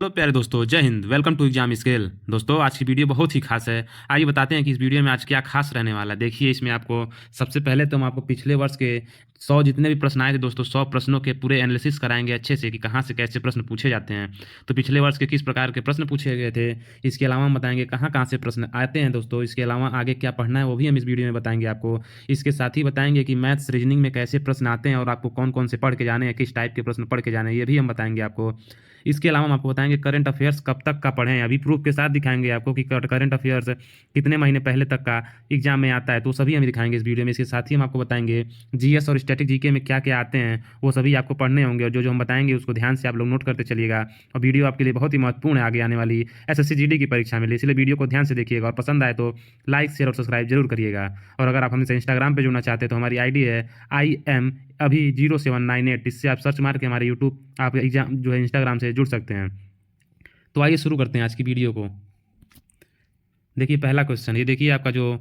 Hello प्यारे दोस्तों, Jai Hind. Welcome to exam scale. दोस्तों, आज की वीडियो बहुत ही खास है। आइए बताते हैं कि इस वीडियो में आज क्या खास रहने वाला है। देखिए, इसमें आपको सबसे पहले तो हम आपको पिछले वर्ष के 100 जितने भी प्रश्न आए थे दोस्तों, 100 प्रश्नों के पूरे एनालिसिस कराएंगे अच्छे से कि कहाँ से कैसे प्रश्न पूछे जाते हैं। तो पिछले वर्ष के किस प्रकार के प्रश्न पूछे गए थे, इसके अलावा हम बताएंगे कहाँ कहाँ से प्रश्न आते हैं दोस्तों। इसके अलावा आगे क्या पढ़ना है वो भी हम इस वीडियो में बताएंगे आपको। इसके साथ ही बताएंगे कि मैथ्स रीजनिंग में कैसे प्रश्न आते हैं और आपको कौन कौन से पढ़ के जाने हैं, किस टाइप के प्रश्न पढ़ के जाने हैं, ये भी हम बताएंगे आपको। इसके अलावा हम आपको बताएंगे करंट अफेयर्स कब तक का पढ़ें, अभी प्रूफ के साथ दिखाएंगे आपको कि करंट अफेयर्स कितने महीने पहले तक का एग्जाम में आता है, तो सभी हम दिखाएंगे इस वीडियो में। इसके साथ ही हम आपको बताएंगे जीएस और स्टैटिक जीके में क्या क्या आते हैं, वो सभी आपको पढ़ने होंगे और जो जो हम बताएंगे उसको ध्यान से आप लोग नोट करते चलिएगा। और वीडियो आपके लिए बहुत ही महत्वपूर्ण है आगे आने वाली एसएससी जीडी की परीक्षा में, इसलिए वीडियो को ध्यान से देखिएगा और पसंद आए तो लाइक शेयर और सब्सक्राइब जरूर करिएगा। और अगर आप हमसे इंस्टाग्राम पर जुड़ना चाहते हैं तो हमारी आईडी है IM अभी 0798, इससे आप सर्च मार के हमारे यूट्यूब आप एग्जाम जो है इंस्टाग्राम से जुड़ सकते हैं। तो आइए शुरू करते हैं आज की वीडियो को। देखिए पहला क्वेश्चन, ये देखिए आपका जो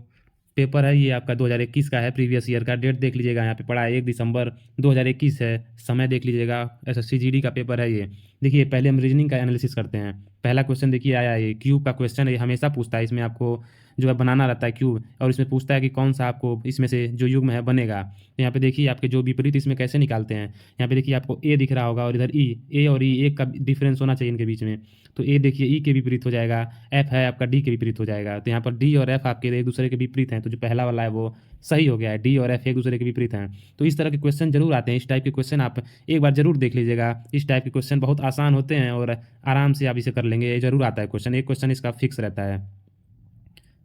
पेपर है ये आपका 2021 का है, प्रीवियस ईयर का। डेट देख लीजिएगा, यहाँ पे पड़ा है 1 दिसंबर 2021 है। समय देख लीजिएगा, एसएससी जीडी का पेपर है ये। देखिए पहले हम रीजनिंग का एनालिसिस करते हैं। पहला क्वेश्चन देखिए आया है, क्यूब का क्वेश्चन है, ये हमेशा पूछता है। इसमें आपको जो है बनाना रहता है क्यूब, और इसमें पूछता है कि कौन सा आपको इसमें से जो युग्म है बनेगा। तो यहाँ पे देखिए आपके जो विपरीत इसमें कैसे निकालते हैं। यहाँ पे देखिए आपको ए दिख रहा होगा और इधर ई, ए और ई एक का डिफरेंस होना चाहिए इनके बीच में। तो ए देखिए ई के विपरीत हो जाएगा, एफ है आपका डी के विपरीत हो जाएगा। तो यहाँ पर डी और एफ आपके एक दूसरे के विपरीत हैं, तो जो पहला वाला है वो सही हो गया है, डी और एफ एक दूसरे के विपरीत हैं। तो इस तरह के क्वेश्चन जरूर आते हैं, इस टाइप के क्वेश्चन आप एक बार जरूर देख लीजिएगा। इस टाइप के क्वेश्चन बहुत आसान होते हैं और आराम से आप इसे कर लेंगे, ये जरूर आता है क्वेश्चन, एक क्वेश्चन इसका फिक्स रहता है।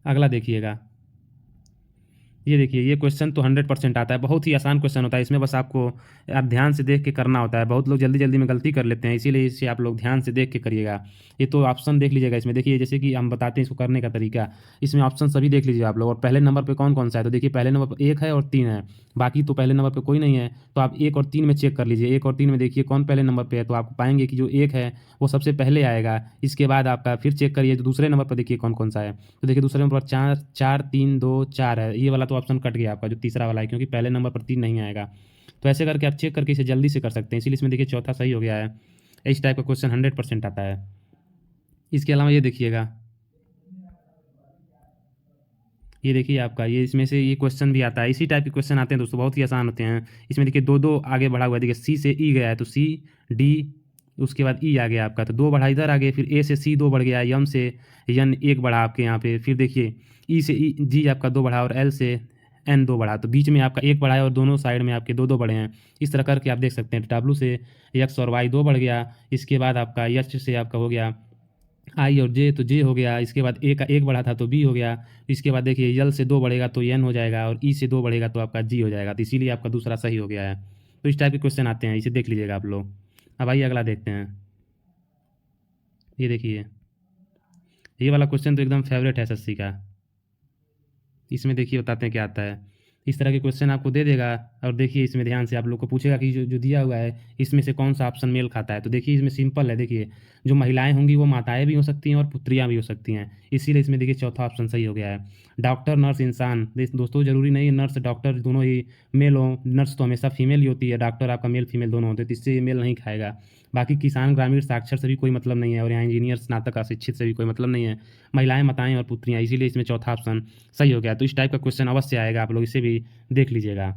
अगला देखिएगा, ये देखिए ये क्वेश्चन तो 100% आता है, बहुत ही आसान क्वेश्चन होता है। इसमें बस आपको आप ध्यान से देख के करना होता है। बहुत लोग जल्दी जल्दी में गलती कर लेते हैं, इसीलिए इसे आप लोग ध्यान से देख के करिएगा। ये तो ऑप्शन देख लीजिएगा इसमें, देखिए जैसे कि हम बताते हैं इसको करने का तरीका। इसमें ऑप्शन सभी देख लीजिए आप लोग, और पहले नंबर पर कौन कौन सा है। तो देखिए पहले नंबर पर 1 है और 3 है, बाकी तो पहले नंबर पर कोई नहीं है। तो आप 1 और 3 में चेक कर लीजिए, 1 और 3 में देखिए कौन पहले नंबर पर है, तो आप पाएंगे कि जो 1 है वो सबसे पहले आएगा। इसके बाद आपका फिर चेक करिए जो दूसरे नंबर पर देखिए कौन कौन सा है। तो देखिए दूसरे नंबर पर 4 4 3 2 4 है, ये वाला तो ऑप्शन कट गया आपका जो तीसरा वाला है, क्योंकि पहले नंबर पर 3 नहीं आएगा। तो ऐसे करके आप चेक करके इसे जल्दी से कर सकते हैं, इसीलिए इसमें देखिए चौथा सही हो गया है। इस टाइप का क्वेश्चन 100% आता है। इसके अलावा ये देखिएगा, ये देखिए आपका ये इसमें से ये क्वेश्चन भी आता है, इसी टाइप के क्वेश्चन आते हैं दोस्तों, बहुत ही आसान होते हैं। इसमें देखिए दो दो आगे बढ़ा हुआ है, देखिए सी से ई गया है तो सी डी, उसके बाद ई आ गया आपका, तो 2 बढ़ा इधर आ गए, फिर ए से सी 2 बढ़ गया, यम से यन 1 बढ़ा आपके यहाँ पे, फिर देखिए ई से ई जी आपका 2 बढ़ा और एल से एन 2 बढ़ा, तो बीच में आपका 1 बढ़ा है और दोनों साइड में आपके 2 2 बढ़े हैं। इस तरह करके आप देख सकते हैं। डब्लू से एक्स और वाई 2 बढ़ गया, इसके बाद आपका एच से आपका हो गया आई और जे, तो जे हो गया। इसके बाद ए का 1 बढ़ा था तो बी हो गया। इसके बाद देखिए यल से 2 बढ़ेगा तो एन हो जाएगा, और ई से 2 बढ़ेगा तो आपका जी हो जाएगा, तो इसीलिए आपका दूसरा सही हो गया है। तो इस टाइप के क्वेश्चन आते हैं, इसे देख लीजिएगा आप लोग। अब आइए अगला देखते हैं। ये देखिए ये वाला क्वेश्चन तो एकदम फेवरेट है एसएससी का। इसमें देखिए बताते हैं क्या आता है। इस तरह के क्वेश्चन आपको दे देगा, और देखिए इसमें ध्यान से आप लोग को पूछेगा कि जो जो दिया हुआ है इसमें से कौन सा ऑप्शन मेल खाता है। तो देखिए इसमें सिंपल है, देखिए जो महिलाएं होंगी वो माताएं भी हो सकती हैं और पुत्रियां भी हो सकती हैं, इसीलिए इसमें देखिए चौथा ऑप्शन सही हो गया है। डॉक्टर नर्स इंसान, दोस्तों जरूरी नहीं है नर्स डॉक्टर दोनों ही मेल हो, नर्स तो हमेशा फीमेल ही होती है, डॉक्टर आपका मेल फीमेल दोनों होते हैं, तो इससे ये मेल नहीं खाएगा। बाकी किसान ग्रामीण साक्षर से भी कोई मतलब नहीं है, और यहाँ इंजीनियर स्नातक अशिक्षित से भी कोई मतलब नहीं है। महिलाएं माताएं और पुत्रियां, इसीलिए इसमें चौथा ऑप्शन सही हो गया। तो इस टाइप का क्वेश्चन अवश्य आएगा, आप लोग इसे भी देख लीजिएगा।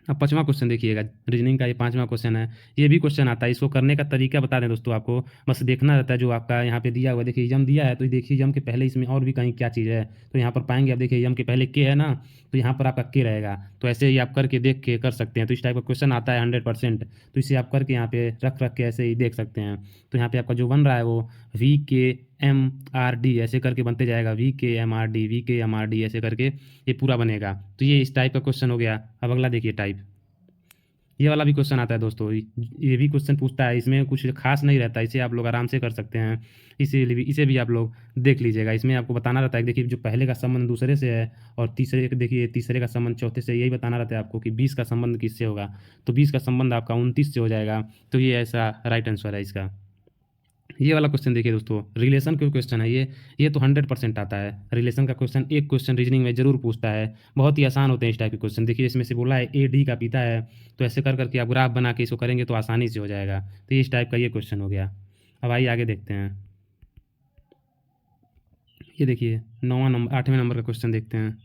अब 5वां क्वेश्चन देखिएगा, रीजनिंग का ये 5वां क्वेश्चन है। ये भी क्वेश्चन आता है, इसको करने का तरीका बता दें दोस्तों आपको, बस देखना रहता है जो आपका यहाँ पे दिया हुआ है। देखिए यम दिया है, तो देखिए यम के पहले इसमें और भी कहीं क्या चीज़ है, तो यहाँ पर पाएंगे आप, देखिए यम के पहले के है ना, तो यहाँ पर आपका के रहेगा। तो ऐसे ही आप करके देख के कर सकते हैं। तो इस टाइप का क्वेश्चन आता है 100%, तो इसे आप करके यहाँ पे रख रख के ऐसे ही देख सकते हैं। तो यहाँ पे आपका जो बन रहा है वो VKMRD ऐसे करके बनते जाएगा, VKMRD VKMRD ऐसे करके ये पूरा बनेगा। तो ये इस टाइप का क्वेश्चन हो गया। अब अगला देखिए टाइप, ये वाला भी क्वेश्चन आता है दोस्तों, ये भी क्वेश्चन पूछता है, इसमें कुछ खास नहीं रहता, इसे आप लोग आराम से कर सकते हैं, इसीलिए भी इसे भी आप लोग देख लीजिएगा। इसमें आपको बताना रहता है कि देखिए जो पहले का संबंध दूसरे से है, और तीसरे देखिए तीसरे का संबंध चौथे से, यही बताना रहता है आपको कि 20 का संबंध किससे होगा, तो 20 का संबंध आपका 29 से हो जाएगा। तो ये ऐसा राइट आंसर है इसका। ये वाला क्वेश्चन देखिए दोस्तों, रिलेशन का क्वेश्चन है ये तो 100% आता है। रिलेशन का क्वेश्चन एक क्वेश्चन रीजनिंग में जरूर पूछता है, बहुत ही आसान होते हैं इस टाइप के क्वेश्चन। देखिए इसमें से बोला है ए डी का पिता है, तो ऐसे कर करके आप ग्राफ बना के इसको करेंगे तो आसानी से हो जाएगा। तो इस टाइप का ये क्वेश्चन हो गया। अब आइए आगे देखते हैं। ये देखिए 9वां नंबर 8वें नंबर का क्वेश्चन देखते हैं।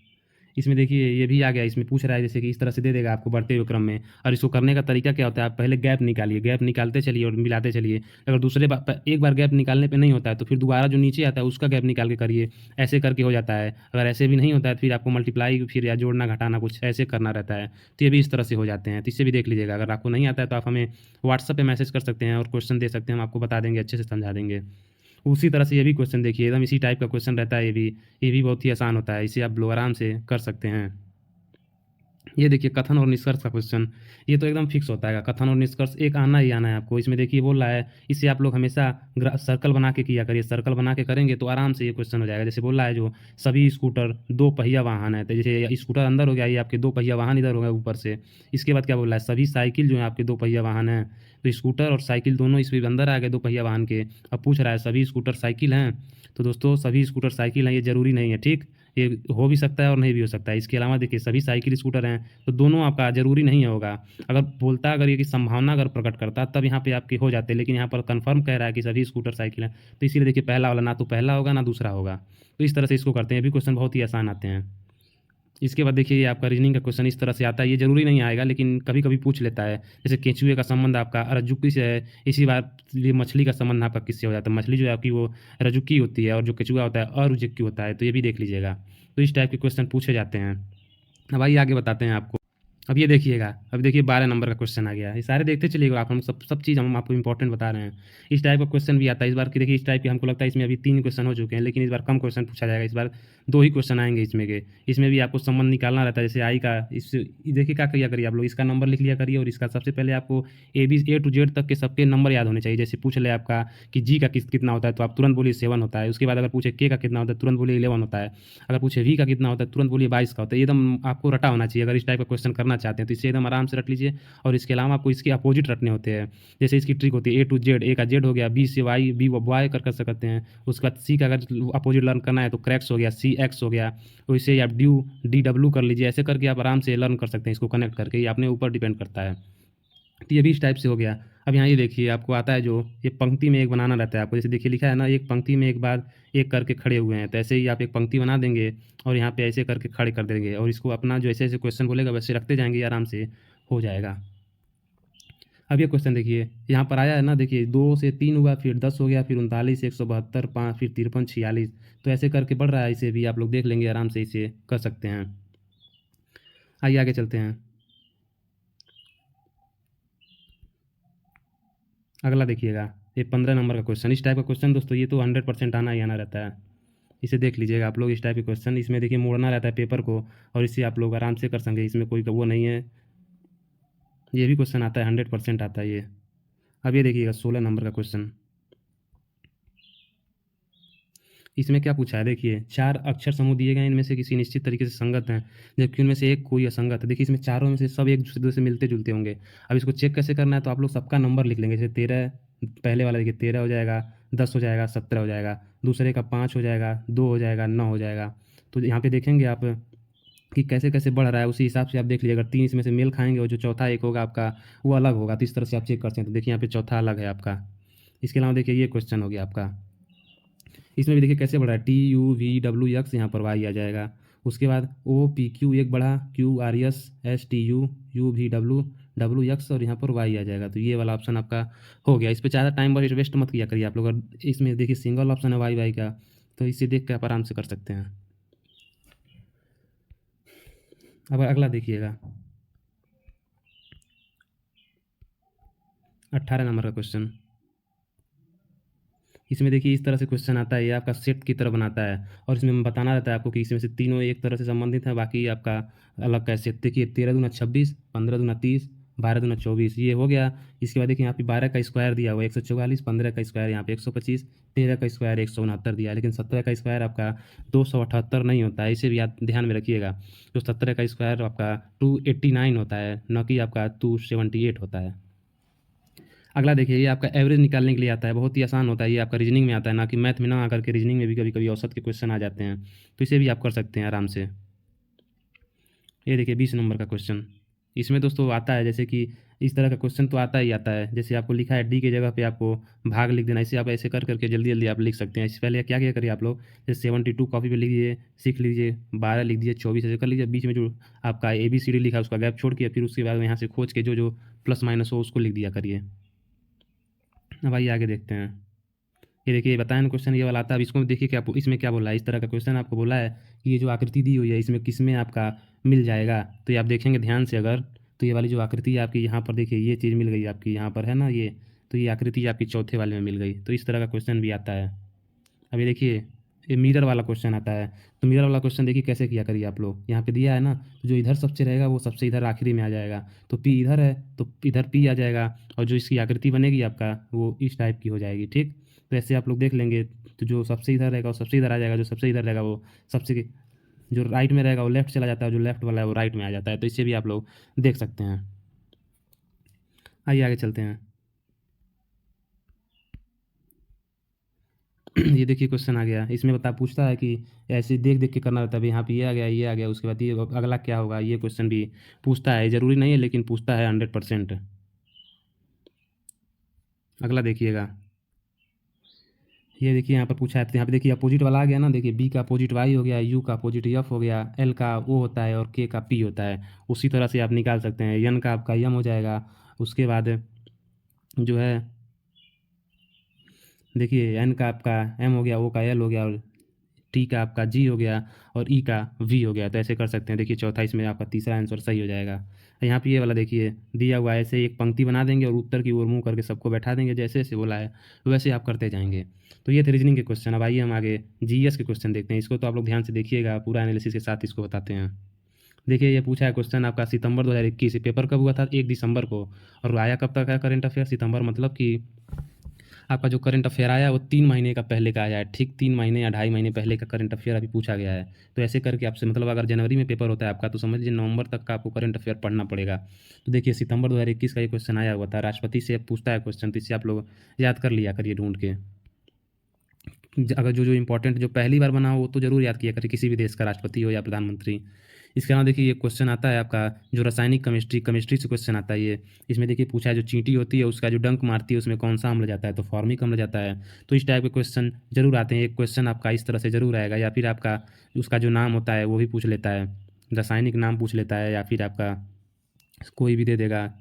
इसमें देखिए ये भी आ गया, इसमें पूछ रहा है जैसे कि इस तरह से दे देगा आपको बढ़ते हुए क्रम में, और इसको करने का तरीका क्या होता है, आप पहले गैप निकालिए, गैप निकालते चलिए और मिलाते चलिए। अगर दूसरे बार एक बार गैप निकालने पे नहीं होता है तो फिर दोबारा जो नीचे आता है उसका गैप निकाल के करिए, ऐसे करके हो जाता है। अगर ऐसे भी नहीं होता है तो फिर आपको मल्टीप्लाई फिर या जोड़ना घटाना कुछ ऐसे करना रहता है, तो ये भी इस तरह से हो जाते हैं। तो इससे भी देख लीजिएगा, अगर आपको नहीं आता है तो आप हमें व्हाट्सएप पे मैसेज कर सकते हैं और क्वेश्चन दे सकते हैं, हम आपको बता देंगे, अच्छे से समझा देंगे। उसी तरह से ये भी क्वेश्चन देखिए, एकदम इसी टाइप का क्वेश्चन रहता है ये भी बहुत ही आसान होता है, इसे आप लोग आराम से कर सकते हैं। ये देखिए कथन और निष्कर्ष का क्वेश्चन, ये तो एकदम फिक्स होता है, कथन और निष्कर्ष एक आना ही आना है आपको। इसमें देखिए बोल रहा है, इसे आप लोग हमेशा सर्कल बना के किया करिए, सर्कल बना के करेंगे तो आराम से ये क्वेश्चन हो जाएगा। जैसे बोल रहा है जो सभी स्कूटर दो पहिया वाहन है, तो जैसे स्कूटर अंदर हो गया, ये आपके दो पहिया वाहन इधर हो गया ऊपर से। इसके बाद क्या बोल रहा है, सभी साइकिल जो है आपके दो पहिया वाहन है, तो स्कूटर और साइकिल दोनों इसमें अंदर आ गए दो पहिया वाहन के। अब पूछ रहा है सभी स्कूटर साइकिल हैं, तो दोस्तों सभी स्कूटर साइकिल हैं ये ज़रूरी नहीं है, ठीक, ये हो भी सकता है और नहीं भी हो सकता है। इसके अलावा देखिए सभी साइकिल स्कूटर हैं, तो दोनों आपका ज़रूरी नहीं होगा। अगर बोलता अगर ये कि संभावना अगर प्रकट करता तब यहाँ पे आपके हो जाते, लेकिन यहाँ पर कंफर्म कह रहा है कि सभी स्कूटर साइकिल हैं, तो इसीलिए देखिए पहला वाला ना तो पहला होगा ना दूसरा होगा। तो इस तरह से इसको करते हैं, ये भी क्वेश्चन बहुत ही आसान आते हैं। इसके बाद देखिए ये आपका रीजनिंग का क्वेश्चन इस तरह से आता है, ये ज़रूरी नहीं आएगा लेकिन कभी कभी पूछ लेता है। जैसे केंचुए का संबंध आपका रज्जुकी से है, इसी बार ये मछली का संबंध आपका किससे हो जाता है, मछली जो है आपकी वो रज्जुकी होती है और जो केंचुआ होता है अरुजुकी होता है, तो ये भी देख लीजिएगा। तो इस टाइप के क्वेश्चन पूछे जाते हैं। अब आइए आगे बताते हैं आपको। अब ये देखिएगा, अब देखिए 12 नंबर का क्वेश्चन आ गया, ये सारे देखते चलिएगा आप, हम सब चीज़ हम आपको इंपॉर्टेंट बता रहे हैं। इस टाइप का क्वेश्चन भी आता है इस बार की, देखिए इस टाइप के हमको लगता है इसमें अभी 3 क्वेश्चन हो चुके हैं, लेकिन इस बार कम क्वेश्चन पूछा जाएगा, इस बार 2 ही क्वेश्चन आएंगे इसमें के। इसमें भी आपको संबंध निकालना रहता है, जैसे आई का इस देखिए क्या किया करिए आप लोग, इसका नंबर लिख लिया करिए और इसका सबसे पहले आपको ए टू जेड तक के सबके नंबर याद होने चाहिए। जैसे पूछ ले आपका कि जी का कितना होता है तो आप तुरंत बोलिए 7 होता है। उसके बाद अगर पूछे के का कितना होता है तुरंत बोलिए 11 होता है। अगर पूछे वी का कितना होता है तुरंत बोलिए 22 का होता है। एकदम आपको रटा होना चाहिए अगर इस टाइप का क्वेश्चन करना चाहते हैं, तो इससे एकदम आराम से रट लीजिए। और इसके अलावा आपको इसके अपोजिट रटने होते हैं। जैसे इसकी ट्रिक होती है ए टू जेड, ए का जेड हो गया, बी से वाई, बी वाई कर सकते हैं। उसके बाद सी का अगर अपोजिट लर्न करना है तो क्रैक्स हो गया, सी एक्स हो गया। तो इसे आप ड्यू डी डब्ल्यू कर लीजिए, ऐसे करके आप आराम से लर्न कर सकते हैं इसको कनेक्ट करके, ये अपने ऊपर डिपेंड करता है। तो ये भी इस टाइप से हो गया। अब यहाँ ये देखिए आपको आता है जो ये पंक्ति में एक बनाना रहता है आपको, जैसे देखिए लिखा है ना एक पंक्ति में एक बार एक करके खड़े हुए हैं, तो ऐसे ही आप एक पंक्ति बना देंगे और यहाँ पे ऐसे करके खड़े कर देंगे और इसको अपना जो ऐसे ऐसे क्वेश्चन बोलेगा वैसे रखते जाएंगे, आराम से हो जाएगा। अब ये क्वेश्चन देखिए यहाँ पर आया है ना, देखिए 2 से 3 हुआ, फिर 10 हो गया, फिर 39, 172, 5, फिर 53, 46, तो ऐसे करके बढ़ रहा है। इसे भी आप लोग देख लेंगे, आराम से इसे कर सकते हैं। आइए आगे चलते हैं। अगला देखिएगा ये 15 नंबर का क्वेश्चन, इस टाइप का क्वेश्चन दोस्तों ये तो 100% आना ही आना रहता है। इसे देख लीजिएगा आप लोग, इस टाइप के क्वेश्चन इसमें देखिए मोड़ना रहता है पेपर को, और इसे आप लोग आराम से कर सकेंगे, इसमें कोई वो नहीं है। ये भी क्वेश्चन आता है, 100% आता है ये। अब ये देखिएगा 16 नंबर का क्वेश्चन, इसमें क्या पूछा है, देखिए 4 अक्षर समूह दिए गए हैं, इनमें से किसी निश्चित तरीके से संगत हैं, जबकि उनमें से एक कोई असंगत है। देखिए इसमें चारों में से सब एक दूसरे से मिलते जुलते होंगे। अब इसको चेक कैसे करना है, तो आप लोग सबका नंबर लिख लेंगे। जैसे 13, पहले वाला देखिए 13 हो जाएगा, 10 हो जाएगा, 17 हो जाएगा, दूसरे का 5 हो जाएगा, 2 हो जाएगा, 9 हो जाएगा। तो यहाँ पे देखेंगे आप कि कैसे कैसे बढ़ रहा है, उसी हिसाब से आप देख लीजिए। अगर 3 इसमें से मेल खाएंगे और जो चौथा एक होगा आपका वो अलग होगा, तो इस तरह से आप चेक करते हैं। तो देखिए यहाँ पे चौथा अलग है आपका। इसके अलावा देखिए ये क्वेश्चन हो गया आपका, इसमें भी देखिए कैसे बढ़ा है, T U V W x, यहाँ पर वाई आ जाएगा। उसके बाद ओ पी क्यू एक बढ़ा, Q R S S T U, you V W, W x, और यहाँ पर वाई आ जाएगा। तो ये वाला ऑप्शन आपका हो गया। इस पर ज़्यादा टाइम वेस्ट मत किया करिए आप लोग। इसमें देखिए सिंगल ऑप्शन है वाई वाई का, तो इसे देख के आप आराम से कर सकते हैं। अब अगला देखिएगा 18 नंबर का क्वेश्चन, इसमें देखिए इस तरह से क्वेश्चन आता है, ये आपका सेट की तरह बनाता है और इसमें बताना रहता है आपको कि इसमें से तीनों एक तरह से संबंधित हैं, बाकी आपका अलग कैसे। देखिए 13 दूना 26, 15 दूना 30, 12 दूना 24, ये हो गया। इसके बाद देखिए यहाँ पे 12 का स्क्वायर दिया हुआ 144, 15 का स्क्वायर यहाँ पे 125, 13 का स्क्वायर 169 दिया है, लेकिन 17 का स्क्वायर आपका 278 नहीं होता है, इसे भी आप ध्यान में रखिएगा। तो 17 का स्क्वायर आपका 289 होता है, न कि आपका 278 होता है। अगला देखिए ये आपका एवरेज निकालने के लिए आता है, बहुत ही आसान होता है, ये आपका रीजनिंग में आता है, ना कि मैथ में ना आकर के रीजनिंग में भी कभी कभी औसत के क्वेश्चन आ जाते हैं, तो इसे भी आप कर सकते हैं आराम से। ये देखिए 20 नंबर का क्वेश्चन, इसमें दोस्तों आता है जैसे कि इस तरह का क्वेश्चन तो आता ही आता है। जैसे आपको लिखा है डी की जगह पे आपको भाग लिख देना, ऐसे आप ऐसे कर करके जल्दी जल्दी आप लिख सकते हैं। इससे पहले क्या क्या करिए आप लोग, जैसे 72 कॉपी पे लिख दीजिए, 6 लीजिए, 12 लिख दीजिए, 24 ऐसे कर लीजिए। बीच में जो आपका ABCD लिखा है उसका गैप छोड़ के फिर उसके बाद यहाँ से खोज के जो जो प्लस माइनस हो उसको लिख दिया करिए। अब आइए आगे देखते हैं। ये देखिए बताया ना क्वेश्चन ये वाला आता है। अब इसको देखिए क्या इसमें क्या बोला है। इस तरह का क्वेश्चन आपको बोला है कि ये जो आकृति दी हुई है इसमें किस में आपका मिल जाएगा। तो ये आप देखेंगे ध्यान से अगर, तो ये वाली जो आकृति है आपकी यहाँ पर देखिए ये चीज़ मिल गई आपकी यहाँ पर है ना ये, तो ये आकृति आपकी चौथे वाले में मिल गई। तो इस तरह का क्वेश्चन भी आता है। अभी देखिए ये मिरर वाला क्वेश्चन आता है। तो मिरर वाला क्वेश्चन देखिए कैसे किया करिए आप लोग। यहाँ पे दिया है ना, तो जो इधर सबसे रहेगा वो सबसे इधर आखिरी में आ जाएगा। तो P इधर है तो इधर P आ जाएगा, और जो इसकी आकृति बनेगी आपका वो इस टाइप की हो जाएगी। ठीक, तो ऐसे आप लोग देख लेंगे। तो जो सबसे इधर रहेगा वो सबसे इधर आ जाएगा, जो सबसे इधर रहेगा वो सबसे, जो राइट में रहेगा वो लेफ्ट चला जाता है, जो लेफ्ट वाला है वो राइट में आ जाता है। तो इससे भी आप लोग देख सकते हैं। आइए आगे चलते हैं। ये देखिए क्वेश्चन आ गया। इसमें पूछता है कि ऐसे देख देख के करना रहता है। अभी यहाँ पे ये आ गया, ये आ गया, उसके बाद ये अगला क्या होगा, ये क्वेश्चन भी पूछता है। ज़रूरी नहीं है लेकिन पूछता है 100%। अगला देखिएगा। ये देखिए यहाँ पर पूछा है, तो यहाँ पे देखिए अपोजिट वाला आ गया ना। देखिए बी का अपोजिट वाई हो गया, यू का अपोजिट एफ हो गया, एल का ओ होता है और के का पी होता है। उसी तरह से आप निकाल सकते हैं। एन का आपका यम हो जाएगा। उसके बाद जो है देखिए एन का आपका एम हो गया, ओ का एल हो गया, और टी का आपका जी हो गया, और ई का वी हो गया। तो ऐसे कर सकते हैं। देखिए चौथा इसमें आपका तीसरा आंसर सही हो जाएगा। यहाँ पे ये वाला देखिए दिया हुआ है, ऐसे एक पंक्ति बना देंगे और उत्तर की ओर मुँह करके सबको बैठा देंगे। जैसे जैसे बोला है वैसे आप करते जाएंगे। तो ये थे रीजनिंग के क्वेश्चन। अब आइए हम आगे जीएस के क्वेश्चन देखते हैं। इसको तो आप लोग ध्यान से देखिएगा, पूरा एनालिसिस के साथ इसको बताते हैं। देखिए ये पूछा है क्वेश्चन आपका सितंबर 2021, पेपर कब हुआ था 1 दिसंबर को, और आया कब तक है करंट अफेयर। सितंबर मतलब कि आपका जो करंट अफेयर आया वो 3 महीने का पहले का आया है। ठीक 3 महीने या 2.5 महीने पहले का करंट अफेयर अभी पूछा गया है। तो ऐसे करके आपसे मतलब अगर जनवरी में पेपर होता है आपका, तो समझ लीजिए नवंबर तक का आपको करंट अफेयर पढ़ना पड़ेगा। तो देखिए सितंबर 2021 का ये क्वेश्चन आया हुआ था। राष्ट्रपति से पूछता है क्वेश्चन, तो इससे आप लोग याद कर लिया करिए ढूंढ के। अगर जो जो इंपॉर्टेंट जो पहली बार बना हो वो तो जरूर याद किया करिए, किसी भी देश का राष्ट्रपति हो या प्रधानमंत्री। इसके अलावा देखिए ये क्वेश्चन आता है आपका जो रासायनिक केमिस्ट्री से क्वेश्चन आता है ये। इसमें देखिए पूछा है जो चींटी होती है उसका जो डंक मारती है उसमें कौन सा अम्ल जाता है, तो फॉर्मिक अम्ल जाता है। तो इस टाइप के क्वेश्चन जरूर आते हैं। एक क्वेश्चन आपका इस तरह से जरूर आएगा, या फिर आपका उसका जो नाम होता है वो भी पूछ लेता है, रासायनिक नाम पूछ लेता है, या फिर आपका कोई भी दे देगा।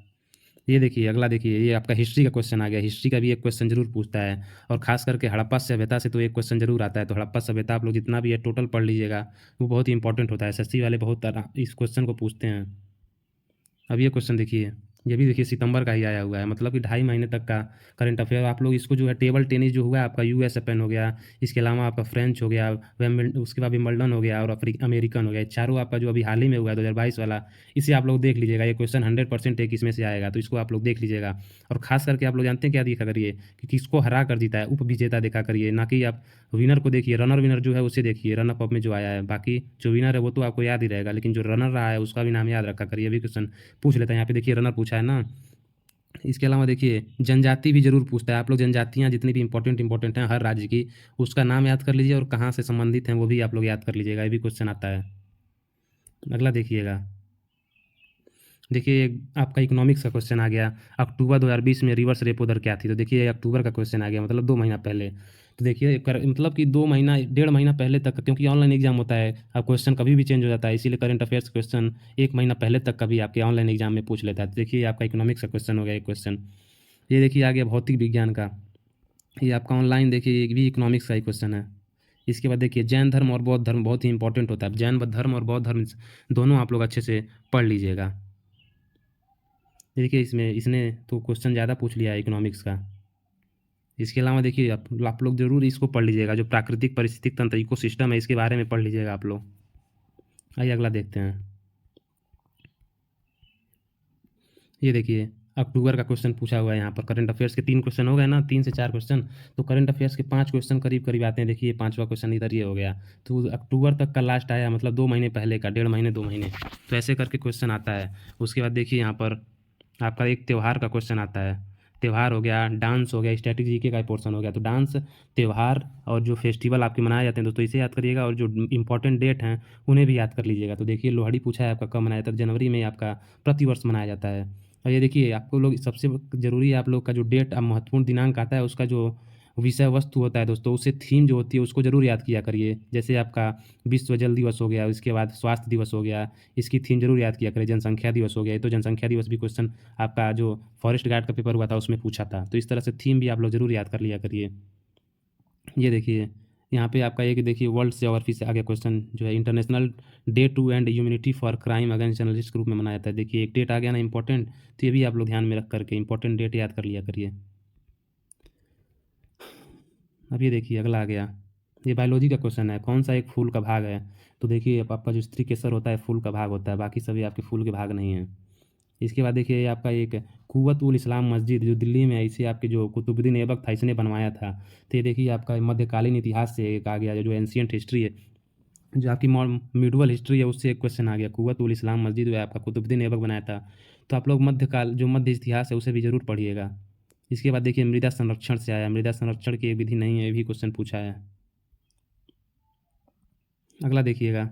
ये देखिए अगला देखिए, ये आपका हिस्ट्री का क्वेश्चन आ गया। हिस्ट्री का भी एक क्वेश्चन जरूर पूछता है, और खास करके हड़प्पा सभ्यता से तो एक क्वेश्चन जरूर आता है। तो हड़प्पा सभ्यता आप लोग जितना भी है टोटल पढ़ लीजिएगा, वो बहुत ही इंपॉर्टेंट होता है। एसएससी वाले बहुत इस क्वेश्चन को पूछते हैं। अब ये क्वेश्चन देखिए, ये भी देखिए सितंबर का ही आया हुआ है, मतलब कि 2.5 महीने तक का करंट अफेयर। आप लोग इसको जो है टेबल टेनिस जो हुआ है आपका US ओपन हो गया, इसके अलावा आपका फ्रेंच हो गया, उसके बाद विंबलडन हो गया, और अमेरिकन हो गया। चारों आपका जो अभी हाल ही में हुआ है 2022 वाला, इसे आप लोग देख लीजिएगा। ये क्वेश्चन 100% एक इसमें से आएगा, तो इसको आप लोग देख लीजिएगा। और खास करके आप लोग जानते हैं क्या देखा करिए कि किसको हरा कर जीता है, उपविजेता देखा करिए, ना कि आप विनर को देखिए। रनर विनर जो है उसे देखिए, रनर अप में जो आया है। बाकी जो विनर है वो तो आपको याद ही रहेगा, लेकिन जो रनर रहा है उसका भी नाम याद रखा करिए। अभी क्वेश्चन पूछ लेते हैं। यहाँ पे देखिए रनर पूछा है ना। इसके अलावा देखिए जनजाति भी जरूर पूछता है। आप लोग जनजातियाँ जितनी भी इंपॉर्टेंट हैं हर राज्य की, उसका नाम याद कर लीजिए, और कहाँ से संबंधित हैं वो भी आप लोग याद कर लीजिएगा। ये भी क्वेश्चन आता है। अगला देखिएगा। देखिए आपका इकोनॉमिक्स का क्वेश्चन आ गया। अक्टूबर 2020 में रिवर्स रेपो दर क्या थी। तो देखिए अक्टूबर का क्वेश्चन आ गया, मतलब 2 महीना पहले। तो देखिए मतलब कि 2 महीना 1.5 महीना पहले तक, क्योंकि ऑनलाइन एग्जाम होता है, अब क्वेश्चन कभी भी चेंज हो जाता है, इसीलिए करंट अफेयर्स क्वेश्चन 1 महीना पहले तक का भी आपके ऑनलाइन एग्जाम में पूछ लेता है। तो देखिए आपका इकोनॉमिक्स का क्वेश्चन हो गया एक क्वेश्चन। ये देखिए आ गया भौतिक विज्ञान का। ये आपका ऑनलाइन देखिए ये भी इकोनॉमिक्स का ही क्वेश्चन है। इसके बाद देखिए जैन धर्म और बौद्ध धर्म बहुत ही इंपॉर्टेंट होता है। जैन धर्म और बौद्ध धर्म दोनों आप लोग अच्छे से पढ़ लीजिएगा। देखिए इसमें इसने तो क्वेश्चन ज़्यादा पूछ लिया है इकोनॉमिक्स का। इसके अलावा देखिए आप लोग जरूर इसको पढ़ लीजिएगा, जो प्राकृतिक पारिस्थितिक तंत्र इकोसिस्टम है इसके बारे में पढ़ लीजिएगा आप लोग। आइए अगला देखते हैं। ये देखिए अक्टूबर का क्वेश्चन पूछा हुआ है। यहाँ पर करंट अफेयर्स के 3 क्वेश्चन हो गए ना, 3 से 4 क्वेश्चन। तो करंट अफेयर्स के 5 क्वेश्चन करीब करीब आते हैं। देखिए 5वां क्वेश्चन इधर ये हो गया। तो अक्टूबर तक का लास्ट आया, मतलब 2 महीने पहले का, 1.5 महीने 2 महीने। तो ऐसे करके क्वेश्चन आता है। उसके बाद देखिए यहाँ पर आपका एक त्यौहार का क्वेश्चन आता है। त्यौहार हो गया, डांस हो गया, स्टैटिक जीके का पोर्शन हो गया। तो डांस, त्यौहार और जो फेस्टिवल आपके मनाए जाते हैं दोस्तों, इसे याद करिएगा, और जो इंपॉर्टेंट डेट हैं उन्हें भी याद कर लीजिएगा। तो देखिए लोहड़ी पूछा है आपका कब मनाया जाता है, जनवरी में आपका प्रतिवर्ष मनाया जाता है। और ये देखिए आपको लोग सबसे ज़रूरी है, आप लोग का जो डेट महत्वपूर्ण दिनांक आता है उसका जो विषय वस्तु होता है दोस्तों, उससे थीम जो होती है उसको ज़रूर याद किया करिए। जैसे आपका विश्व जल दिवस हो गया, उसके बाद स्वास्थ्य दिवस हो गया, इसकी थीम ज़रूर याद किया करिए। जनसंख्या दिवस हो गया, ये तो जनसंख्या दिवस भी क्वेश्चन आपका जो फॉरेस्ट गार्ड का पेपर हुआ था उसमें पूछा था। तो इस तरह से थीम भी आप लोग ज़रूर याद कर लिया करिए। ये देखिए यहाँ पे आपका एक देखिए वर्ल्ड ज्योग्राफी से आगे क्वेश्चन जो है, international day to end humanity for crime against journalist के रूप में मनाया जाता है। देखिए एक डेट आ गया ना इंपॉर्टेंट, तो ये भी आप लोग ध्यान में रख करके इंपॉर्टेंट डेट याद कर लिया करिए। अब ये देखिए अगला आ गया, ये बायोलॉजी का क्वेश्चन है, कौन सा एक फूल का भाग है? तो देखिए आपका जो स्त्री केसर होता है फूल का भाग होता है, बाकी सभी आपके फूल के भाग नहीं हैं। इसके बाद देखिए ये आपका एक कुव्वत उल इस्लाम मस्जिद जो दिल्ली में है, इसे आपके जो कुतुबुद्दीन ऐबक था इसने बनवाया था। तो ये देखिए आपका मध्यकालीन इतिहास से एक आ गया, जो एंशियंट हिस्ट्री है, जो आपकी मिडवल हिस्ट्री है उससे एक क्वेश्चन आ गया। कुव्वत उल इस्लाम मस्जिद जो है आपका कुतुबुद्दीन ऐबक बनाया था। तो आप लोग मध्यकाल जो मध्य इतिहास है उसे भी ज़रूर पढ़िएगा। इसके बाद देखिए मृदा संरक्षण से आया, मृदा संरक्षण की एक विधि नहीं है, ये भी क्वेश्चन पूछा है। अगला देखिएगा,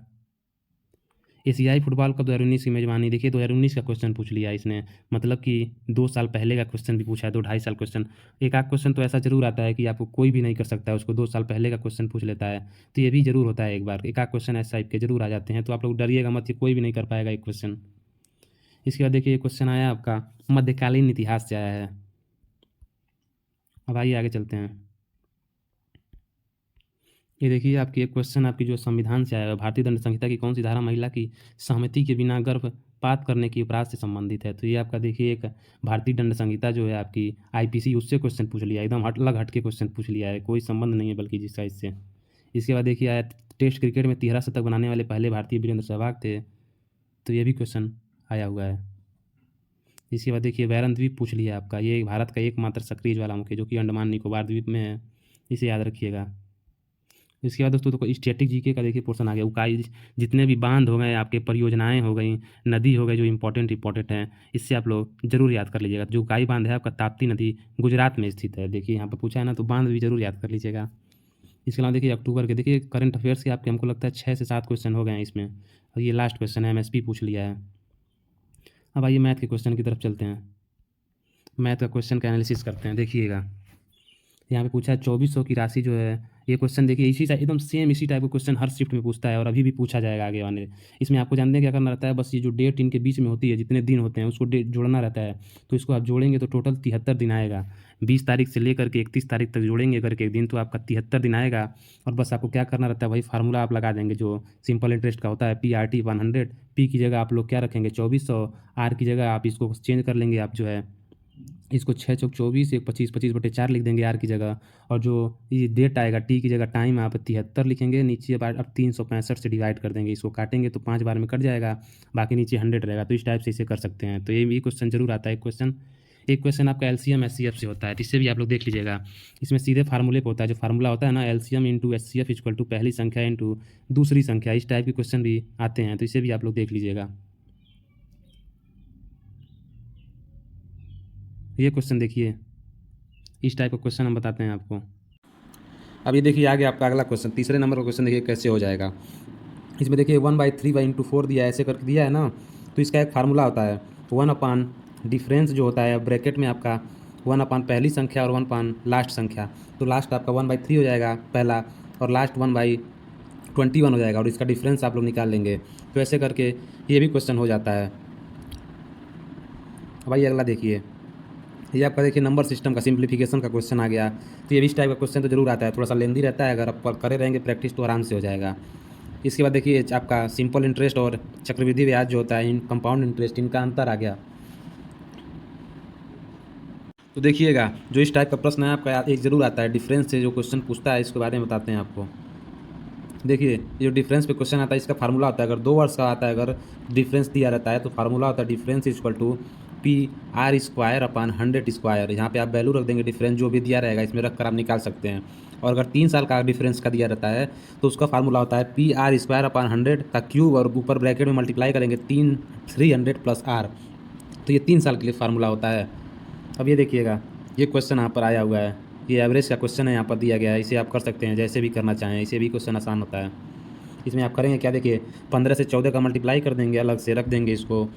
एशियाई फुटबॉल कप 2019 की मेज़बानी, देखिए 2019 का क्वेश्चन पूछ लिया इसने, मतलब कि 2 साल पहले का क्वेश्चन भी पूछा है, 2 ढाई साल क्वेश्चन। एक आध क्वेश्चन तो ऐसा ज़रूर आता है कि आपको कोई भी नहीं कर सकता है, उसको 2 साल पहले का क्वेश्चन पूछ लेता है। तो ये भी ज़रूर होता है एक बार, एक आध क्वेश्चन ऐसा टाइप के ज़रूर आ जाते हैं। तो आप लोग डरिएगा मत, ये कोई भी नहीं कर पाएगा एक क्वेश्चन। इसके बाद देखिए ये क्वेश्चन आया आपका मध्यकालीन इतिहास से आया है। अब आइए आगे चलते हैं। ये देखिए आपकी एक क्वेश्चन आपकी जो संविधान से आया है, भारतीय दंड संहिता की कौन सी धारा महिला की सहमति के बिना गर्भपात करने के अपराध से संबंधित है? तो ये आपका देखिए एक भारतीय दंड संहिता जो है आपकी आईपीसी, उससे क्वेश्चन पूछ लिया, एकदम अलग हट के क्वेश्चन पूछ लिया है, कोई संबंध नहीं है बल्कि जिसका इससे। इसके बाद देखिए आया टेस्ट क्रिकेट में 13 शतक बनाने वाले पहले भारतीय वीरेंद्र सहवाग थे। तो ये भी क्वेश्चन आया हुआ है। इसके बाद देखिए बैरन द्वीप पूछ लिया आपका, ये भारत का एकमात्र सक्रिय ज्वालामुखी जो कि अंडमान निकोबार द्वीप में है, इसे याद रखिएगा। इसके बाद दोस्तों तो स्टैटिक जीके का देखिए पोर्शन आ गया, उकाई जितने भी बांध हो गए आपके, परियोजनाएं हो गई, नदी हो गई जो इंपॉर्टेंट हैं, इससे आप लोग जरूर याद कर लीजिएगा। जो उकाई बांध है आपका ताप्ती नदी गुजरात में स्थित है, देखिए यहाँ पर पूछा है ना, तो बांध भी जरूर याद कर लीजिएगा। इसके अलावा देखिए अक्टूबर के देखिए करंट अफेयर्स के आपके हमको लगता है 6 से 7 क्वेश्चन हो गए हैं इसमें, और ये लास्ट क्वेश्चन है, एमएसपी पूछ लिया है। अब आइए मैथ के क्वेश्चन की तरफ चलते हैं, मैथ का क्वेश्चन का एनालिसिस करते हैं। देखिएगा यहाँ पे पूछा है 2400 की राशि जो है, ये क्वेश्चन देखिए इसी एकदम सेम इसी टाइप का क्वेश्चन हर शिफ्ट में पूछता है और अभी भी पूछा जाएगा आगे वाले। इसमें आपको जानते हैं क्या करना रहता है, बस ये जो डेट इनके बीच में होती है, जितने दिन होते हैं उसको डेट जोड़ना रहता है। तो इसको आप जोड़ेंगे तो टोटल 73 दिन आएगा, 20 तारीख से लेकर के 31 तारीख तक जोड़ेंगे करके एक दिन, तो आपका 73 दिन आएगा। और बस आपको क्या करना रहता है, वही फार्मूला आप लगा देंगे जो सिंपल इंटरेस्ट का होता है, PRT 100। पी की जगह आप लोग क्या रखेंगे 2400, आर की जगह आप इसको चेंज कर लेंगे, आप जो है इसको 6 चौक 24, एक 25, 25/4 लिख देंगे आर की जगह। और जो ये डेट आएगा टी की जगह टाइम आप 73 लिखेंगे, नीचे अब 365 से डिवाइड कर देंगे, इसको काटेंगे तो 5 बार में कट जाएगा, बाकी नीचे 100 रहेगा। तो इस टाइप से इसे कर सकते हैं। तो ये भी क्वेश्चन जरूर आता है एक क्वेश्चन आपका LCM SCF से होता है, तो इससे भी आप लोग देख लीजिएगा। इसमें सीधे फार्मूले पे होता है, जो फार्मूला होता है ना LCM into SCF equal to पहली संख्या इंटू दूसरी संख्या, इस टाइप के क्वेश्चन भी आते हैं, तो इसे भी आप लोग देख लीजिएगा। ये क्वेश्चन देखिए, इस टाइप का क्वेश्चन हम बताते हैं आपको। अब ये देखिए आगे आपका अगला क्वेश्चन, तीसरे नंबर का क्वेश्चन देखिए कैसे हो जाएगा। इसमें देखिए 1/3/4 दिया है, ऐसे करके दिया है ना, तो इसका एक फार्मूला होता है 1/, डिफरेंस जो होता है ब्रैकेट में आपका 1/, पहली संख्या और 1/, लास्ट संख्या। तो लास्ट आपका 1/3 हो जाएगा पहला, और लास्ट 1/21 हो जाएगा, और इसका डिफरेंस आप लोग निकाल लेंगे। तो ऐसे करके ये भी क्वेश्चन हो जाता है। भाई अगला देखिए, ये आपका देखिए नंबर सिस्टम का सिंप्लीफिकेशन का क्वेश्चन आ गया। तो ये भी इस टाइप का क्वेश्चन तो जरूर आता है, थोड़ा सा लेंदी रहता है, अगर आप करे रहेंगे प्रैक्टिस तो आराम से हो जाएगा। इसके बाद देखिए आपका सिंपल इंटरेस्ट और चक्रवृद्धि ब्याज जो होता है, इन कंपाउंड इंटरेस्ट, इनका अंतर आ गया। तो देखिएगा जो इस टाइप का प्रश्न है आपका एक जरूर आता है, डिफरेंस से जो क्वेश्चन पूछता है इसके बारे में बताते हैं आपको। देखिए ये जो डिफरेंस पे क्वेश्चन आता है इसका फार्मूला होता है, अगर 2 वर्ष का आता है, अगर डिफरेंस दिया रहता है तो फार्मूला होता है डिफरेंस इक्वल टू PR² / 100²। यहाँ पे आप वैल्यू रख देंगे, डिफरेंस जो भी दिया रहेगा इसमें रख कर आप निकाल सकते हैं। और अगर 3 साल का डिफरेंस का दिया रहता है तो उसका फार्मूला होता है PR² / 100 का क्यूब, और ऊपर ब्रैकेट में मल्टीप्लाई करेंगे 300 + R। तो ये 3 साल के लिए फार्मूला होता है। अब ये देखिएगा ये क्वेश्चन यहाँ पर आया हुआ है, ये एवरेज का क्वेश्चन है, यहाँ पर दिया गया है। इसे आप कर सकते हैं जैसे भी करना चाहें, इसे भी क्वेश्चन आसान होता है। इसमें आप करेंगे क्या, देखिए 15 से 14 का मल्टीप्लाई कर देंगे, अलग से रख देंगे इसको।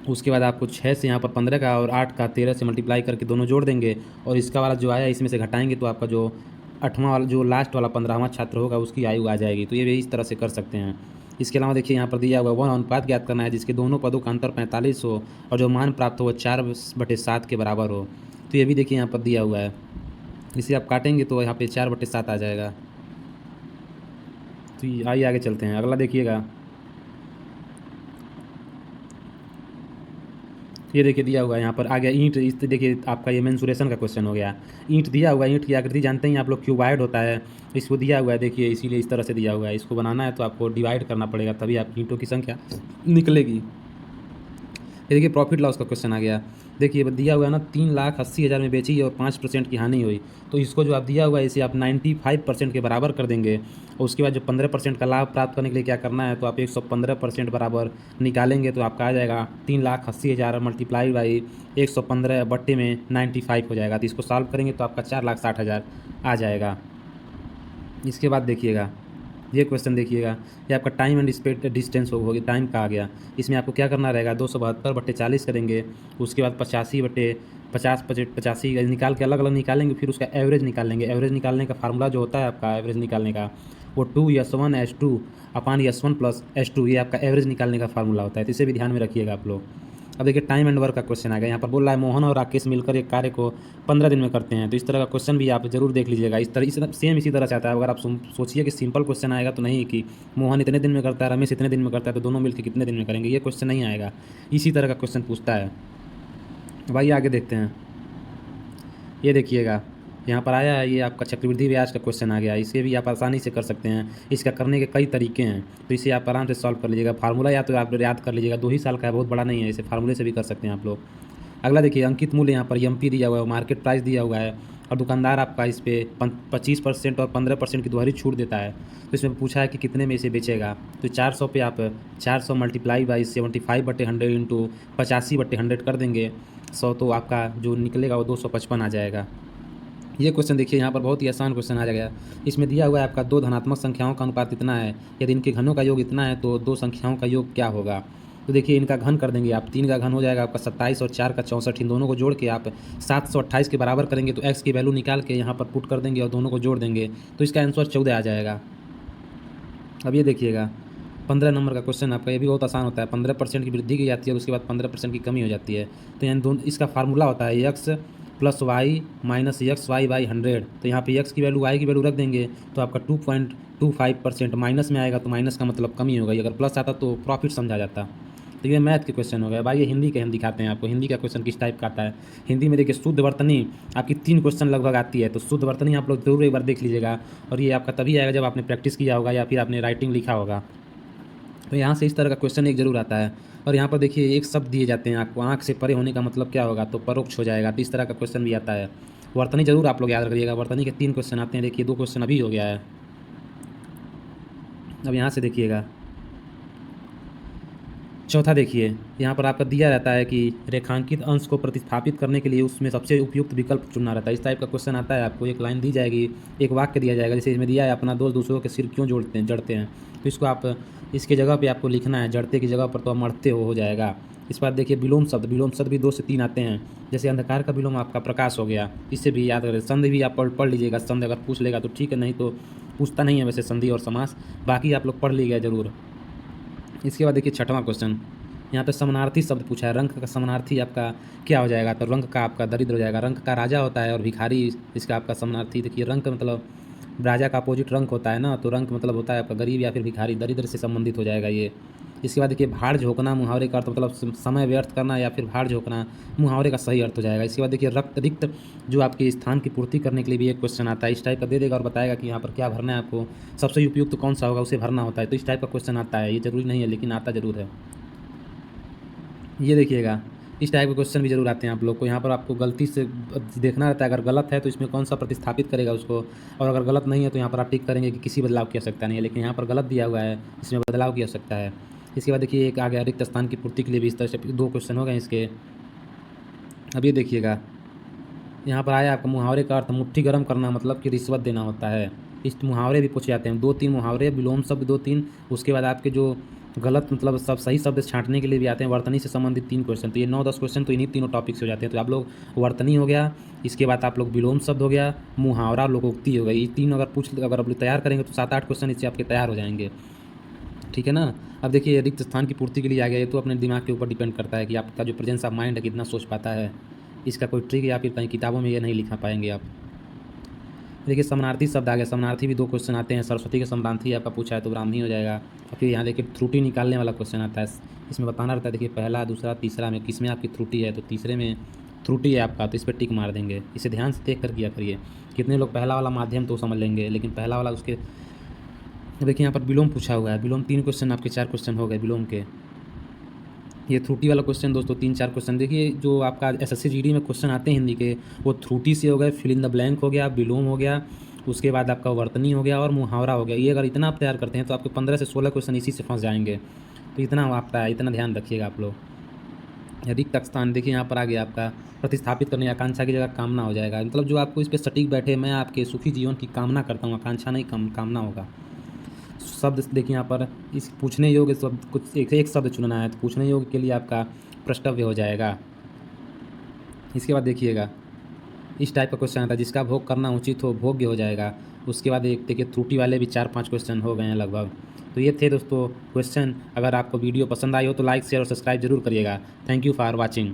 उसके बाद आपको 6 से यहाँ पर 15 का और 8 का 13 से मल्टीप्लाई करके दोनों जोड़ देंगे, और इसका वाला जो आया इसमें से घटाएंगे तो आपका जो 8वां वाला, जो लास्ट वाला 15वां छात्र होगा उसकी आयु आ जाएगी। तो ये भी इस तरह से कर सकते हैं। इसके अलावा देखिए यहाँ पर दिया हुआ वन अनुपात ज्ञात करना है जिसके दोनों पदों का अंतर 45 हो और जो मान प्राप्त हो वो 4/7 के बराबर हो। तो ये भी देखिए यहाँ पर दिया हुआ है, इसे आप काटेंगे तो यहाँ पे 4/7 आ जाएगा। तो आइए आगे चलते हैं, अगला देखिएगा। ये देखिए दिया हुआ है यहाँ पर आ गया ईंट। इस देखिए आपका ये मेंसुरेशन का क्वेश्चन हो गया। ईंट दिया हुआ है, ईंट की आकृति जानते हैं आप लोग क्यूबाइड होता है, इसको दिया हुआ है देखिए, इसीलिए इस तरह से दिया हुआ है। इसको बनाना है तो आपको डिवाइड करना पड़ेगा, तभी आपकी ईंटों की संख्या निकलेगी। ये देखिए प्रॉफिट लॉस का क्वेश्चन आ गया। देखिए दिया हुआ है ना, 3,80,000 में बेची और 5% की हानि हुई, तो इसको जो आप दिया हुआ है इसे आप 95% के बराबर कर देंगे, और उसके बाद जो 15% का लाभ प्राप्त करने के लिए क्या करना है, तो आप 115% बराबर निकालेंगे तो आपका आ जाएगा 3,80,000 मल्टीप्लाई बाई 115 बट्टे में 95 हो जाएगा। तो इसको सॉल्व करेंगे तो आपका 4,60,000 आ जाएगा। इसके बाद देखिएगा ये क्वेश्चन देखिएगा, ये आपका टाइम एंड स्पेड डिस्टेंस होगी, टाइम का आ गया। इसमें आपको क्या करना रहेगा, 272/40 करेंगे, उसके बाद 85/50 निकाल के अलग अलग निकालेंगे, फिर उसका एवरेज निकालेंगे। एवरेज निकालने का फार्मूला जो होता है आपका एवरेज निकालने का, वो 2s1s2/s2, ये आपका एवरेज निकालने का फार्मूला होता है। तो इसे भी ध्यान में रखिएगा आप लोग। अब देखिए टाइम एंड वर्क का क्वेश्चन आ गया। यहाँ पर बोल रहा है मोहन और राकेश मिलकर एक कार्य को 15 दिन में करते हैं। तो इस तरह का क्वेश्चन भी आप जरूर देख लीजिएगा। सेम इसी तरह से आता है। अगर आप सोचिए कि सिंपल क्वेश्चन आएगा तो नहीं कि मोहन इतने दिन में करता है, रमेश इतने दिन में करता है, तो दोनों मिलकर कितने दिन में करेंगे, ये क्वेश्चन नहीं आएगा। इसी तरह का क्वेश्चन पूछता है। भाई आगे देखते हैं, ये देखिएगा यहाँ पर आया है, ये आपका चक्रवृद्धि ब्याज का क्वेश्चन आ गया। इसे भी आप आसानी से कर सकते हैं, इसका करने के कई तरीके हैं, तो इसे आप आराम से सॉल्व कर लीजिएगा। फार्मूला या तो आप याद कर लीजिएगा, 2 ही साल का है, बहुत बड़ा नहीं है, इसे फार्मूले से भी कर सकते हैं आप लोग। अगला देखिए अंकित मूल्य, यहाँ पर एमपी दिया हुआ है, मार्केट प्राइस दिया हुआ है, और दुकानदार आपका इस पर 25% और 15% की दोहरी छूट देता है। तो इसमें पूछा है कि कितने में इसे बेचेगा। तो 400 पे आप 400 मल्टीप्लाई बाई 75/100 इंटू 85/100 कर देंगे 100, तो आपका जो निकलेगा वो 255 आ जाएगा। ये क्वेश्चन देखिए यहाँ पर बहुत ही आसान क्वेश्चन आ जाएगा। इसमें दिया हुआ है आपका 2 धनात्मक संख्याओं का अनुपात इतना है, यदि इनके घनों का योग इतना है तो 2 संख्याओं का योग क्या होगा। तो देखिए इनका घन कर देंगे आप, 3 का घन हो जाएगा आपका 27 और 4 का 64, इन दोनों को जोड़ के आप 728 के बराबर करेंगे, तो एक्स की वैल्यू निकाल के यहाँ पर पुट कर देंगे और दोनों को जोड़ देंगे, तो इसका आंसर 14 आ जाएगा। अब ये देखिएगा 15 नंबर का क्वेश्चन आपका, ये भी बहुत आसान होता है। 15% की वृद्धि की जाती है, उसके बाद 15% की कमी हो जाती है। तो यहाँ दोनों इसका फार्मूला होता है x + y - xy/100। तो यहाँ पे x की वैल्यू y की वैल्यू रख देंगे तो आपका 2.25% माइनस में आएगा, तो माइनस का मतलब कमी हो गई, अगर प्लस आता तो प्रॉफिट समझा जाता। तो ये मैथ के क्वेश्चन हो गए। भाई ये हिंदी के हम दिखाते हैं आपको, हिंदी का क्वेश्चन किस टाइप का आता है। हिंदी में देखिए शुद्ध वर्तनी आपकी 3 क्वेश्चन लगभग आती है, तो शुद्ध वर्तनी आप लोग जरूर एक बार देख लीजिएगा, और ये आपका तभी आएगा जब आपने प्रैक्टिस किया होगा या फिर आपने राइटिंग लिखा होगा। तो यहाँ से इस तरह का क्वेश्चन एक जरूर आता है। और यहाँ पर देखिए एक शब्द दिए जाते हैं आपको, आँख से परे होने का मतलब क्या होगा, तो परोक्ष हो जाएगा। तो इस तरह का क्वेश्चन भी आता है। वर्तनी जरूर आप लोग याद रखिएगा, वर्तनी के 3 क्वेश्चन आते हैं। देखिए 2 क्वेश्चन अभी हो गया है। अब यहाँ से देखिएगा चौथा, देखिए यहाँ पर आपका दिया रहता है कि रेखांकित अंश को प्रतिस्थापित करने के लिए उसमें सबसे उपयुक्त विकल्प चुनना रहता है। इस टाइप का क्वेश्चन आता है आपको, एक लाइन दी जाएगी, एक वाक्य दिया जाएगा, जैसे इसमें दिया है अपना दोस्त दूसरों के सिर क्यों जड़ते हैं, तो इसको आप इसके जगह पे आपको लिखना है, जड़ते की जगह पर तो आप मरते हो जाएगा। इस बार देखिए विलोम शब्द भी 2 से 3 आते हैं, जैसे अंधकार का विलोम आपका प्रकाश हो गया, इससे भी याद करें। संधि भी आप पढ़ लीजिएगा, संधि अगर पूछ लेगा तो ठीक है, नहीं तो पूछता नहीं है वैसे संधि और समास, बाकी आप लोग पढ़ लीजिएगा जरूर। इसके बाद देखिए 6वां क्वेश्चन, यहाँ पे समानार्थी शब्द पूछा है। रंग का समानार्थी आपका क्या हो जाएगा, तो रंग का आपका दरिद्र हो जाएगा। रंग का राजा होता है और भिखारी इसका आपका समानार्थी। देखिए रंग का मतलब राजा का अपोजिट रंग होता है ना, तो रंग मतलब होता है आपका गरीब या फिर भिखारी, दरिद्र से संबंधित हो जाएगा ये। इसके बाद देखिए भाड़ झोंकना मुहावरे का अर्थ मतलब समय व्यर्थ करना या फिर भाड़ झोंकना मुहावरे का सही अर्थ हो जाएगा। इसके बाद देखिए रिक्त जो आपके स्थान की पूर्ति करने के लिए भी एक क्वेश्चन आता है, इस टाइप का दे देगा और बताएगा कि यहाँ पर क्या भरना है आपको, सबसे उपयुक्त कौन सा होगा उसे भरना होता है। तो इस टाइप का क्वेश्चन आता है, ये जरूरी नहीं है लेकिन आता जरूर है। ये देखिएगा इस टाइप के क्वेश्चन भी जरूर आते हैं आप लोग को। यहाँ पर आपको गलती से देखना रहता है, अगर गलत है तो इसमें कौन सा प्रतिस्थापित करेगा उसको, और अगर गलत नहीं है तो यहाँ पर आप टिक करेंगे कि किसी बदलाव की आवश्यकता नहीं है, लेकिन यहाँ पर गलत दिया हुआ है, इसमें बदलाव की आवश्यकता है। इसके बाद देखिए एक आ गया रिक्त स्थान की पूर्ति के लिए भी इस तरह से 2 क्वेश्चन हो गए इसके। अब ये देखिएगा यहाँ पर आया आपका मुहावरे का अर्थ मुट्ठी गर्म करना मतलब कि रिश्वत देना होता है। इस मुहावरे भी पूछे जाते हैं, 2-3 मुहावरे, विलोम शब्द 2-3, उसके बाद आपके जो गलत मतलब सब सही शब्द छाँटने के लिए भी आते हैं, वर्तनी से संबंधित 3 क्वेश्चन। तो ये 9-10 क्वेश्चन तो इन्हीं तीनों टॉपिक से हो जाते हैं। तो आप लोग वर्तनी हो गया, इसके बाद आप लोग विलोम शब्द हो गया, मुहावरा, लोकोक्ति हो गई। ये 3 अगर आप लोग तैयार करेंगे तो 7-8 क्वेश्चन इससे आपके तैयार हो जाएंगे। ठीक है ना। अब देखिए रिक्त स्थान की पूर्ति के लिए आ गया, ये तो अपने दिमाग के ऊपर डिपेंड करता है कि आपका जो प्रेजेंस ऑफ माइंड है कितना सोच पाता है। इसका कोई ट्रिक या फिर कहीं किताबों में ये नहीं लिखा पाएंगे आप। देखिए समानार्थी शब्द आ गया, समानार्थी भी 2 क्वेश्चन आते हैं। सरस्वती के समानार्थी आपका पूछा है तो ब्राह्मणी हो जाएगा। और फिर यहाँ देखिए त्रुटि निकालने वाला क्वेश्चन आता है, इसमें बताना रहता है देखिए पहला, दूसरा, तीसरा में किस में आपकी त्रुटि है, तो तीसरे में त्रुटि है आपका, तो इस पर टिक मार देंगे। इसे ध्यान से देख कर किया करिए। कितने लोग पहला वाला माध्यम तो समझ लेंगे, लेकिन पहला वाला उसके देखिए यहाँ पर विलोम पूछा हुआ है। विलोम 3 क्वेश्चन आपके 4 क्वेश्चन हो गए विलोम के। ये त्रुटि वाला क्वेश्चन दोस्तों 3-4 क्वेश्चन देखिए जो आपका एसएससी जीडी में क्वेश्चन आते हैं हिंदी के, वो त्रुटि से हो गए, फिल इन द ब्लैंक हो गया, विलोम हो गया, उसके बाद आपका वर्तनी हो गया और मुहावरा हो गया। ये अगर इतना आप तैयार करते हैं तो आपके 15 से 16 क्वेश्चन इसी से फंस जाएंगे। तो इतना आपका है, इतना ध्यान रखिएगा आप लोग। रिक्त स्थान देखिए यहाँ पर आ गया आपका प्रतिस्थापित करने, आकांक्षा की जगह कामना हो जाएगा। मतलब जो आपको इस पर सटीक बैठे, मैं आपके सुखी जीवन की कामना करता हूँ, आकांक्षा नहीं कामना होगा। शब्द देखिए यहाँ पर इस पूछने योग्य शब्द कुछ एक शब्द चुनना है, तो पूछने योग्य के लिए आपका प्रष्टव्य हो जाएगा। इसके बाद देखिएगा इस टाइप का क्वेश्चन आता है, जिसका भोग करना उचित हो भोग्य हो जाएगा। उसके बाद एक देखिए त्रुटि वाले भी 4-5 क्वेश्चन हो गए हैं लगभग। तो ये थे दोस्तों क्वेश्चन। अगर आपको वीडियो पसंद आई हो तो लाइक, शेयर और सब्सक्राइब जरूर करिएगा। Thank you for watching.